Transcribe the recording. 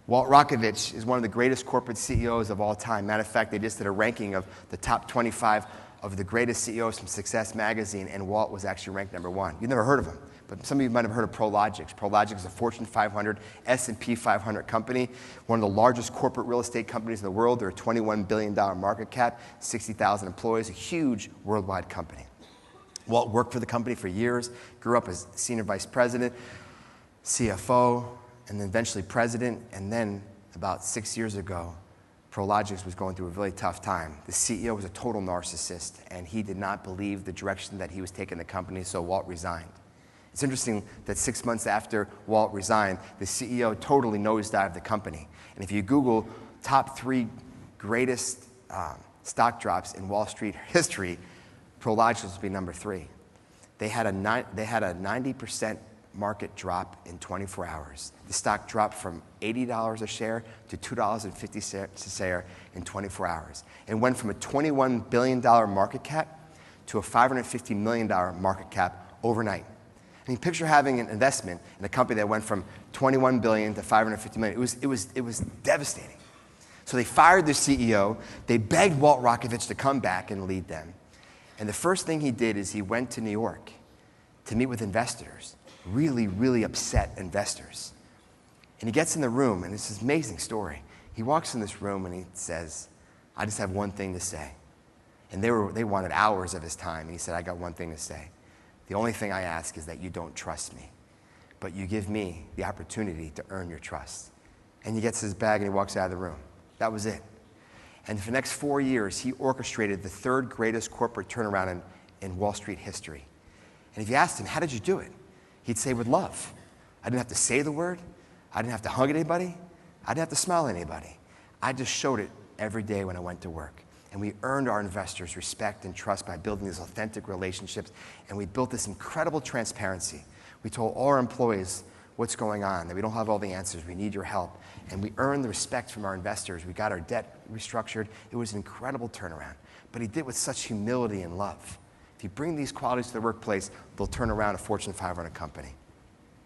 Walt Rockovich is one of the greatest corporate CEOs of all time. Matter of fact, they just did a ranking of the top 25 of the greatest CEOs from Success Magazine, and Walt was actually ranked #1. You've never heard of him, but some of you might have heard of Prologix. Prologix is a Fortune 500, S&P 500 company, one of the largest corporate real estate companies in the world. They're a $21 billion market cap, 60,000 employees, a huge worldwide company. Walt worked for the company for years, grew up as senior vice president, CFO, and then eventually president, and then about 6 years ago, Prologix was going through a really tough time. The CEO was a total narcissist, and he did not believe the direction that he was taking the company, so Walt resigned. It's interesting that 6 months after Walt resigned, the CEO totally nosedived the company. And if you Google top 3 greatest stock drops in Wall Street history, Prologix would be #3. They had a 90% market drop in 24 hours. The stock dropped from $80 a share to $2.50 a share in 24 hours. It went from a $21 billion market cap to a $550 million market cap overnight. I mean, picture having an investment in a company that went from $21 billion to $550 million. It was devastating. So they fired the CEO. They begged Walt Rockovich to come back and lead them. And the first thing he did is he went to New York to meet with investors, really, really upset investors. And he gets in the room, and it's this amazing story. He walks in this room and he says, "I just have one thing to say." And they wanted hours of his time, and he said, "I got one thing to say. The only thing I ask is that you don't trust me, but you give me the opportunity to earn your trust." And he gets his bag and he walks out of the room. That was it. And for the next 4 years, he orchestrated the 3rd greatest corporate turnaround in Wall Street history. And if you asked him, "How did you do it?" he'd say, "With love. I didn't have to say the word. I didn't have to hug anybody. I didn't have to smile at anybody. I just showed it every day when I went to work." And we earned our investors respect and trust by building these authentic relationships. And we built this incredible transparency. We told all our employees what's going on, that we don't have all the answers. We need your help. And we earned the respect from our investors. We got our debt restructured. It was an incredible turnaround. But he did it with such humility and love. If you bring these qualities to the workplace, they'll turn around a Fortune 500 company.